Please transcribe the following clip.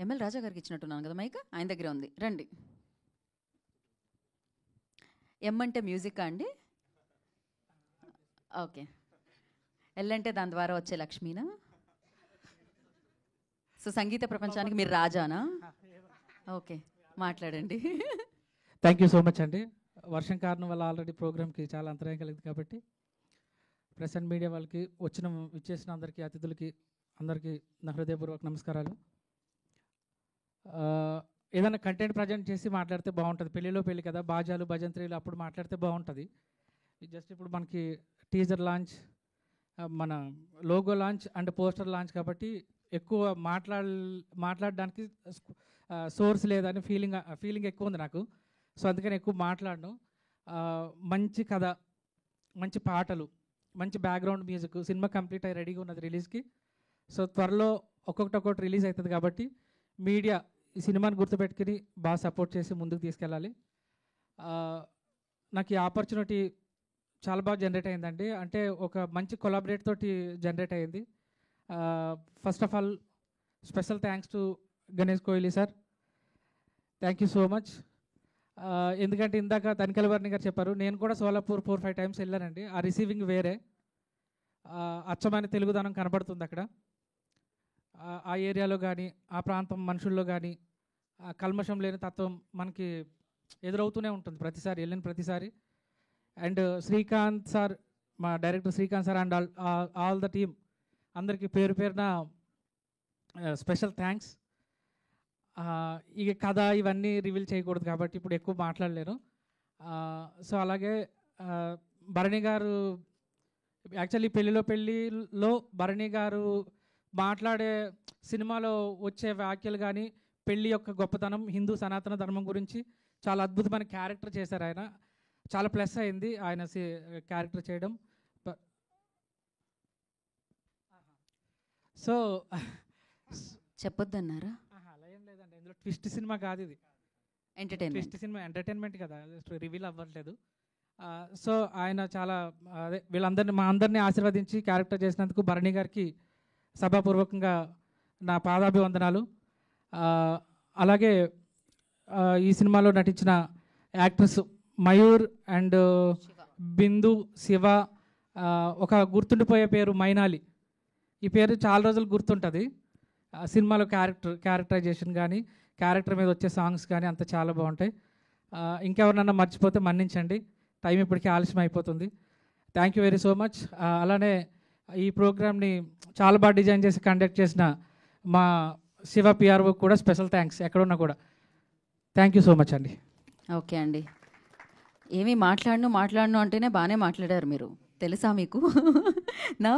ML రాజా గారికి ఇచ్చినట్టున్నాను కదా mic, ఆయన దగ్గరే ఉంది, రండి. ఎం అంటే మ్యూజిక్ అండి? ఓకే. ఎల్ అంటే దాని ద్వారా వచ్చే లక్ష్మీనా? సో సంగీత ప్రపంచానికి మీరు రాజానా? ఓకే, మాట్లాడండి. థ్యాంక్ యూ సో మచ్ అండి. వర్షం కారణం వల్ల ఆల్రెడీ ప్రోగ్రామ్కి చాలా అంతరాయం కలిగింది కాబట్టి ప్రెస్ అండ్ మీడియా వాళ్ళకి విచ్చేసిన అందరికీ, అతిథులకి అందరికీ నా హృదయపూర్వక నమస్కారాలు. ఏదైనా కంటెంట్ ప్రజెంట్ చేసి మాట్లాడితే బాగుంటుంది. పెళ్ళిలో పెళ్ళి కదా, బాజాలు భజంత్రీలు అప్పుడు మాట్లాడితే బాగుంటుంది. జస్ట్ ఇప్పుడు మనకి టీజర్ లాంచ్, మన logo launch and poster launch కాబట్టి ఎక్కువ మాట్లాడడానికి సోర్స్ లేదని ఫీలింగ్ ఎక్కువ ఉంది నాకు. సో అందుకని ఎక్కువ మాట్లాడను. మంచి కథ, మంచి పాటలు, మంచి బ్యాక్గ్రౌండ్ మ్యూజిక్, సినిమా కంప్లీట్ అయ్యి రెడీగా ఉన్నది రిలీజ్కి. సో త్వరలో ఒక్కొక్కటి రిలీజ్ అవుతుంది కాబట్టి మీడియా ఈ సినిమాని గుర్తుపెట్టుకుని బాగా సపోర్ట్ చేసి ముందుకు తీసుకెళ్ళాలి. నాకు ఈ ఆపర్చునిటీ చాలా బాగా జనరేట్ అయిందండి. అంటే ఒక మంచి కొలాబరేట్ తోటి జనరేట్ అయింది. First of all special thanks to Ganesh Kohli sir, thank you so much. ఎందుకంటే ఇందాక తనికెల వర్ణి గారు చెప్పారు, నేను కూడా సోలాపూర్ 4-5 టైమ్స్ వెళ్ళానండి. ఆ రిసీవింగ్ వేరే, అచ్చమైన తెలుగుదనం కనబడుతుంది అక్కడ. ఆ ఏరియాలో కానీ, ఆ ప్రాంతం మనుషుల్లో కానీ కల్మషం లేని తత్వం మనకి ఎదురవుతూనే ఉంటుంది ప్రతిసారి వెళ్ళిన ప్రతిసారి. అండ్ శ్రీకాంత్ సార్, మా director Srikanth sir and all the team అందరికీ పేరు పేరున స్పెషల్ థ్యాంక్స్. ఇక కథ ఇవన్నీ రివీల్ చేయకూడదు కాబట్టి ఇప్పుడు ఎక్కువ మాట్లాడలేను. సో అలాగే భరణి గారు, యాక్చువల్లీ పెళ్ళిలో పెళ్ళిలో భరణి గారు మాట్లాడే సినిమాలో వచ్చే వ్యాఖ్యలు కానీ, పెళ్ళి యొక్క గొప్పతనం, హిందూ సనాతన ధర్మం గురించి చాలా అద్భుతమైన క్యారెక్టర్ చేశారు ఆయన. చాలా ప్లస్ అయింది ఆయన క్యారెక్టర్ చేయడం. సో చెప్పొద్దన్నారా? అలా ఏం లేదండి, ఇందులో ట్విస్ట్ సినిమా కాదు ఇది, ట్విస్ట్ సినిమా ఎంటర్టైన్మెంట్ కదా, రివీల్ అవ్వట్లేదు. సో ఆయన చాలా అదే మా అందరినీ ఆశీర్వదించి క్యారెక్టర్ చేసినందుకు భరణి గారికి సభాపూర్వకంగా నా పాదాభివందనాలు. అలాగే ఈ సినిమాలో నటించిన యాక్టర్స్ మయూర్ అండ్ బిందు, శివ, ఒక గుర్తుండిపోయే పేరు మైనాలి. ఈ పేరు చాలా రోజులు గుర్తుంటుంది. సినిమాలో క్యారెక్టరైజేషన్ కానీ, క్యారెక్టర్ మీద వచ్చే సాంగ్స్ కానీ అంత చాలా బాగుంటాయి. ఇంకెవరినన్నా మర్చిపోతే మన్నించండి, టైం ఇప్పటికీ ఆలస్యం అయిపోతుంది. Thank you very so much. అలానే ఈ ప్రోగ్రామ్ని చాలా బాగా డిజైన్ చేసి కండక్ట్ చేసిన మా శివ పిఆర్ఓ కూడా స్పెషల్ థ్యాంక్స్, ఎక్కడున్నా కూడా. థ్యాంక్ యూ సో మచ్ అండి. ఓకే అండి, ఏమీ మాట్లాడను అంటేనే బాగానే మాట్లాడారు మీరు, తెలుసా మీకు? నా